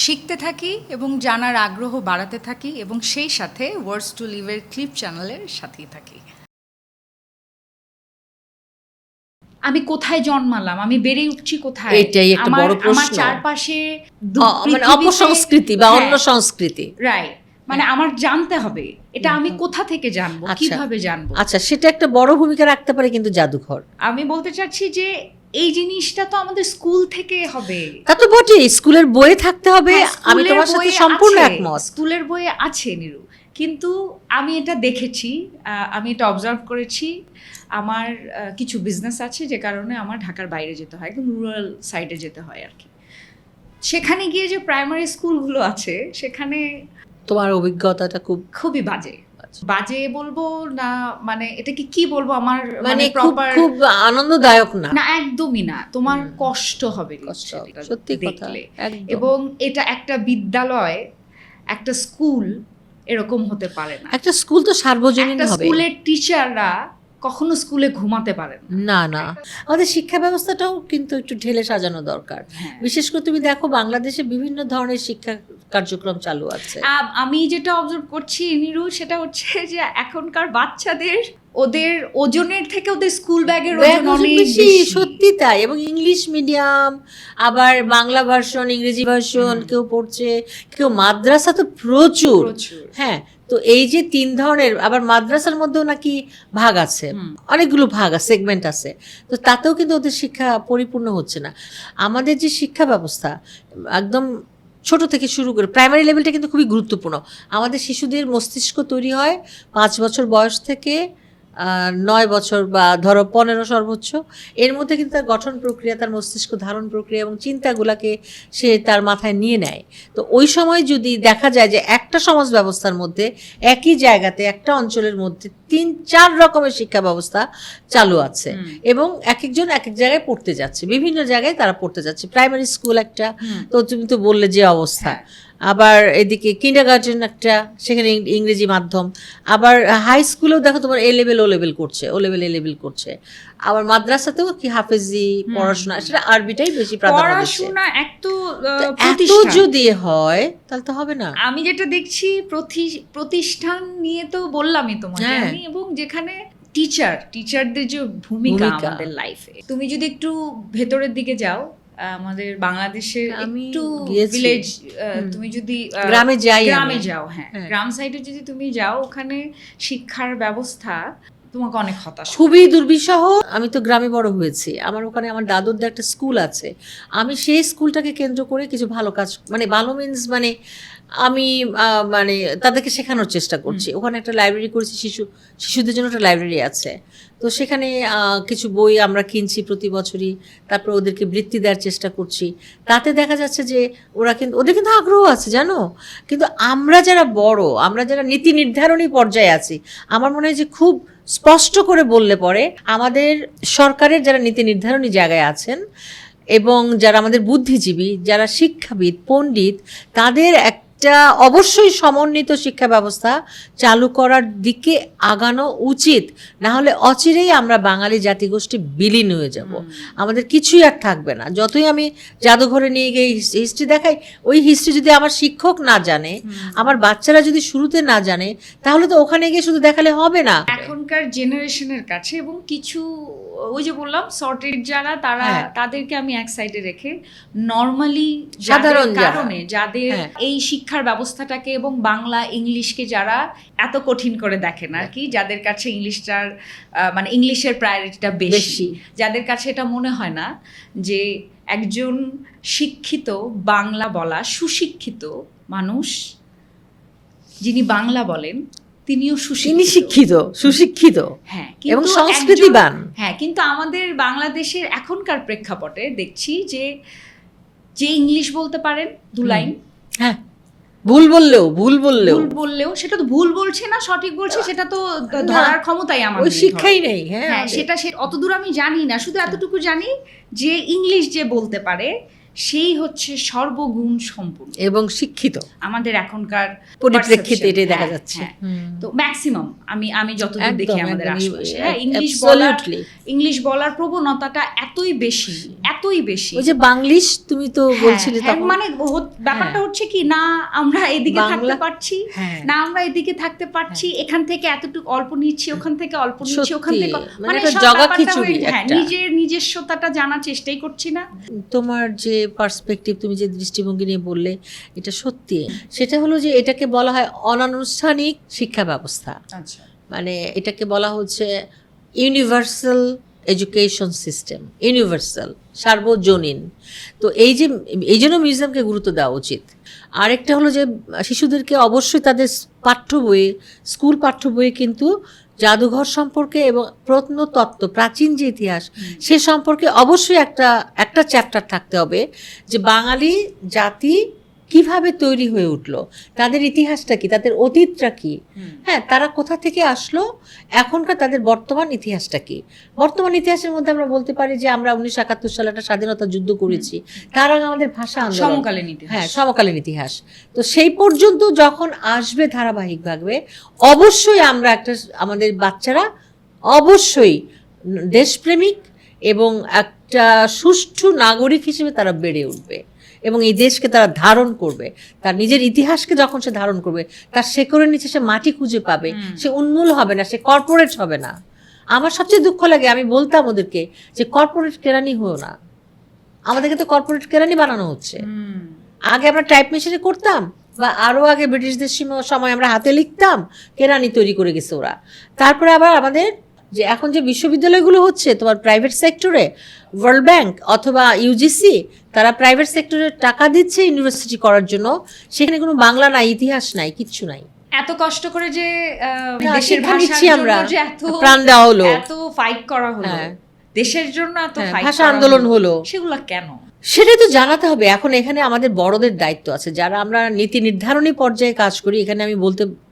শিখতে থাকি এবং জানার আগ্রহ বাড়াতে থাকি এবং সেই সাথে ওয়ার্ডস টু লিভের ক্লিপ চ্যানেলের সাথেই থাকি। আমি কোথায় জন্মালাম, আমি বেড়ে উঠছি কোথায়, এটাই একটা বড় প্রশ্ন। আমার চারপাশে মানে অপসংস্কৃতি বা অন্য সংস্কৃতি, রাইট, মানে আমার জানতে হবে এটা আমি কোথা থেকে জানবো, কিভাবে জানবো। আচ্ছা, সেটা একটা বড় ভূমিকা রাখতে পারে কিন্তু জাদুঘর। আমি বলতে চাচ্ছি যে এই জিনিসটা তো আমাদের স্কুল থেকে হবে। তা তো বটে, স্কুলের বইয়ে থাকতে হবে। আমি তোমার সাথে সম্পূর্ণ একমত। স্কুলের বইয়ে আছে নিরু, কিন্তু আমি এটা দেখেছি, আমি এটা অবজার্ভ করেছি। আমার কিছু বিজনেস আছে যে কারণে আমার ঢাকার বাইরে যেতে হয়, একদম রুরাল সাইডে যেতে হয় আর কি। সেখানে গিয়ে যে প্রাইমারি স্কুলগুলো আছে সেখানে তোমার অভিজ্ঞতাটা খুবই বাজে। বাজে বলবো না, মানে এটাকে কি বলবো, আমার মানে প্রপার খুব আনন্দদায়ক না, না একদমই না। তোমার কষ্ট হবে সত্যি কথা। এবং এটা একটা বিদ্যালয়, একটা স্কুল এরকম হতে পারে না। একটা স্কুল তো সার্বজনীন হবে। স্কুলের টিচাররা কখনো স্কুলে ঘুমাতে পারেন না না, আমাদের শিক্ষা ব্যবস্থাটাও কিন্তু একটু ঢেলে সাজানো দরকার। বিশেষ করে তুমি দেখো বাংলাদেশে বিভিন্ন ধরনের শিক্ষা কার্যক্রম চালু আছে। আমি যেটা অবজার্ভ করছি নিরু, সেটা হচ্ছে যে এখনকার বাচ্চাদের ওদের ওজনের থেকে ওদের স্কুল ব্যাগের ওজন অনেক বেশি। সত্যি তাই। এবং ইংলিশ মিডিয়াম, আবার বাংলা ভার্সন, ইংরেজি ভার্সন কেউ পড়ছে, কেউ মাদ্রাসা তো প্রচুর। হ্যাঁ, তো এই যে তিন ধরনের, আবার মাদ্রাসার মধ্যেও নাকি ভাগ আছে, অনেকগুলো ভাগ আছে, সেগমেন্ট আছে। তো তাতেও কিন্তু ওদের শিক্ষা পরিপূর্ণ হচ্ছে না। আমাদের যে শিক্ষা ব্যবস্থা একদম ছোট থেকে শুরু করে প্রাইমারি লেভেলটা কিন্তু খুবই গুরুত্বপূর্ণ। আমাদের শিশুদের মস্তিষ্ক তৈরি হয় 5 বছর বয়স থেকে 9 বছর বা ধরো 15 সর্বোচ্চ। এর মধ্যে কিন্তু তার গঠন প্রক্রিয়া, তার মস্তিষ্ক ধারণ প্রক্রিয়া এবং চিন্তাগুলাকে সে তার মাথায় নিয়ে নেয়। তো ওই সময় যদি দেখা যায় যে একটা সমাজ ব্যবস্থার মধ্যে একই জায়গাতে একটা অঞ্চলের মধ্যে 3-4 রকমের শিক্ষা ব্যবস্থা চালু আছে এবং এক একজন এক এক জায়গায় পড়তে যাচ্ছে, বিভিন্ন জায়গায় তারা পড়তে যাচ্ছে। প্রাইমারি স্কুল একটা, তো তুমি তো বললে যে অবস্থা। আবার এদিকে কিন্ডারগার্টেন একটা, সেখানে ইংরেজি মাধ্যম। আবার হাই স্কুলেও দেখো তোমার এ লেভেল ও লেভেল করছে, ও লেভেল এ লেভেল করছে। আবার মাদ্রাসাতেও কি হাফেজি পড়াশোনা, সেটা আরবিটাই বেশি প্রাধান্য দিচ্ছে। পড়াশোনা এত যদি হয় তাহলে তো হবে না। আমি যেটা দেখছি প্রতিষ্ঠান নিয়ে তো বললামই তোমাকে আমি, এবং যেখানে টিচারদের যে ভূমিকা আমাদের লাইফে, তুমি যদি একটু ভেতরের দিকে যাও, আমাদের বাংলাদেশের একটু ভিলেজ, তুমি যদি গ্রামে যাও, হ্যাঁ গ্রাম সাইডে যদি তুমি যাও, ওখানে শিক্ষার ব্যবস্থা তোমাকে অনেক হতাশ, খুবই দুর্বিষহ। আমি তো গ্রামে বড় হয়েছি, আমার ওখানে আমার দাদুর একটা স্কুল আছে। আমি সেই স্কুলটাকে কেন্দ্র করে কিছু ভালো কাজ, মানে ভালো মিন্স মানে আমি মানে তাদেরকে শেখানোর চেষ্টা করছি। ওখানে একটা লাইব্রেরি করেছি, শিশুদের জন্য একটা লাইব্রেরি আছে। তো সেখানে কিছু বই আমরা কিনছি প্রতি বছরই, তারপর ওদেরকে বৃত্তি দেওয়ার চেষ্টা করছি। তাতে দেখা যাচ্ছে যে ওদের কিন্তু আগ্রহ আছে জানো। কিন্তু আমরা যারা বড়, আমরা যারা নীতি নির্ধারণী পর্যায়ে আছি, আমার মনে হয় যে খুব স্পষ্ট করে বললে পরে আমাদের সরকারের যারা নীতি নির্ধারণী জায়গায় আছেন এবং যারা আমাদের বুদ্ধিজীবী, যারা শিক্ষাবিদ, পণ্ডিত, তাদের একটা অবশ্যই সমন্বিত শিক্ষা ব্যবস্থা চালু করার দিকে আগানো উচিত। না হলে অচিরেই আমরা বাঙালি জাতিগোষ্ঠী বিলীন হয়ে যাব, আমাদের কিছুই আর থাকবে না। যতই আমি জাদুঘরে নিয়ে গিয়ে হিস্ট্রি দেখাই, ওই হিস্ট্রি যদি আমার শিক্ষক না জানে, আমার বাচ্চারা যদি শুরুতে না জানে, তাহলে তো ওখানে গিয়ে শুধু দেখালে হবে না। এখনকার জেনারেশনের কাছে, এবং কিছু ওই যে বললাম সর্টেড যারা, তাদেরকে আমি এক সাইডে রেখে নর্মালি সাধারণ কারণে যাদের এই শিক্ষার ব্যবস্থাটাকে এবং বাংলা ইংলিশকে যারা এত কঠিন করে দেখেন আর কি, যাদের কাছে ইংলিশটার মানে ইংলিশের প্রায়োরিটিটা বেশি, যাদের কাছে এটা মনে হয় না যে একজন শিক্ষিত বাংলা বলা সুশিক্ষিত মানুষ যিনি বাংলা বলেন তিনিও সুশিক্ষিত, হ্যাঁ, এবং সংস্কৃতিবান। হ্যাঁ, কিন্তু আমাদের বাংলাদেশের এখনকার প্রেক্ষাপটে দেখছি যে ইংলিশ বলতে পারেন 2 লাইন, হ্যাঁ, ভুল বললেও সেটা তো ভুল বলছে না সঠিক বলছে, সেটা তো ধরার ক্ষমতাই আমাদের, ওই শিক্ষাই নেই। হ্যাঁ, সেটা অতদূর আমি জানি না, শুধু এতটুকু জানি যে ইংলিশ যে বলতে পারে সেই হচ্ছে সর্বগুণ সম্পূর্ণ এবং শিক্ষিত আমাদের এখনকার পরিপ্রেক্ষিতে এটাই দেখা যাচ্ছে। তো ম্যাক্সিমাম আমি যতদূর একদম, দেখি আমাদের একদমই, আশেপাশে absolutely। ইংলিশ বলার প্রবণতাটা এতই বেশি। ওই যে বাংলিশ তুমি তো বলছিলে তখন, মানে ব্যাপারটা হচ্ছে কি না আমরা এদিকে থাকতে বাংলা- পারছি, হ্যাঁ। না আমরা এদিকে থাকতে পারছি, এখান থেকে এতটুকু অল্প নিচ্ছি, ওখান থেকে অল্প নিচ্ছি, ওখান সত্যি, থেকে মানে সব একটা জগা ব্যাপারটা খিচুড়ি হয়ে- হ্যাঁ, একটা। নিজস্বতাটা জানার চেষ্টাই করছি না। তোমার যে পার্সপেক্টিভ, তুমি যে দৃষ্টিভঙ্গি নিয়ে বললে, এটা সত্যি। সেটা হলো যে এটাকে বলা হয় অনানুষ্ঠানিক শিক্ষা ব্যবস্থা। আচ্ছা, মানে এটাকে বলা হচ্ছে ইউনিভার্সাল এডুকেশন সিস্টেম, ইউনিভার্সাল, সার্বজনীন। তো এই জন্য মিউজিয়ামকে গুরুত্ব দেওয়া উচিত। আরেকটা হলো যে শিশুদেরকে অবশ্যই তাদের পাঠ্য বইয়ে, স্কুল পাঠ্য বইয়ে কিন্তু জাদুঘর সম্পর্কে এবং প্রত্নতত্ত্ব, প্রাচীন যে ইতিহাস সে সম্পর্কে অবশ্যই একটা চ্যাপ্টার থাকতে হবে, যে বাঙালি জাতি কিভাবে তৈরি হয়ে উঠলো, তাদের ইতিহাসটা কি, তাদের অতীতটা কি, হ্যাঁ, তারা কোথা থেকে আসলো, এখনকার তাদের বর্তমান ইতিহাসটা কি। বর্তমান ইতিহাসের মধ্যে আমরা বলতে পারি যে আমরা 1971 সালে একটা স্বাধীনতা যুদ্ধ করেছি, তার আগে আমাদের ভাষা আন্দোলন, সমকালীন ইতিহাস। হ্যাঁ, সমকালীন ইতিহাস। তো সেই পর্যন্ত যখন আসবে ধারাবাহিকভাবে, অবশ্যই আমরা আমাদের বাচ্চারা অবশ্যই দেশপ্রেমিক এবং একটা সুষ্ঠু নাগরিক হিসেবে তারা বেড়ে উঠবে এবং এই দেশকে তারা ধারণ করবে। তার নিজের ইতিহাসকে যখন সে ধারণ করবে, তার শেকড়ের নিচে সে মাটি খুঁজে পাবে, সে উন্মূল হবে না, সে কর্পোরেট হবে না। আমার সবচেয়ে দুঃখ লাগে, আমি বলতাম ওদেরকে যে কর্পোরেট কেরানি হও না, আমাদেরকে তো কর্পোরেট কেরানি বানানো হচ্ছে। আগে আমরা টাইপ মেশিনে করতাম, বা আরও আগে ব্রিটিশদের সময় আমরা হাতে লিখতাম, কেরানি তৈরি করে গেছে ওরা। তারপরে আবার আমাদের যে এখন যে বিশ্ববিদ্যালয়গুলো হচ্ছে তোমার প্রাইভেট সেক্টরে, ওয়ার্ল্ড ব্যাংক অথবা ইউজিসি, তারা প্রাইভেট সেক্টরে টাকা দিচ্ছে ইউনিভার্সিটি করার জন্য, সেখানে কোনো বাংলা নাই, ইতিহাস নাই, কিচ্ছু নাই। এত কষ্ট করে যে দেশের শিক্ষা ভাষার নিচ্ছি আমরা, জন্য যে এত প্রাণ দেওয়া হলো, এত ফাইট করা হলো, হ্যাঁ, দেশের জন্য এত ফাইট, ভাষা আন্দোলন হলো, সেগুলো কেন? সেটাই তো জানাতে হবে। এখন এখানে আমাদের বড়দের দায়িত্ব আছে, যারা আমরা নীতি নির্ধারণী পর্যায়ে কাজ করি। এখানে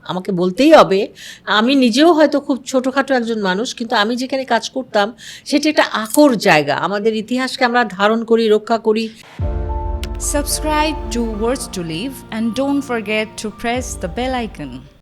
আমাকে বলতেই হবে, আমি নিজেও হয়তো খুব ছোটোখাটো একজন মানুষ, কিন্তু আমি যেখানে কাজ করতাম সেটা একটা আকর জায়গা। আমাদের ইতিহাসকে আমরা ধারণ করি, রক্ষা করি। Subscribe to Words to Live and don't forget to press the bell icon.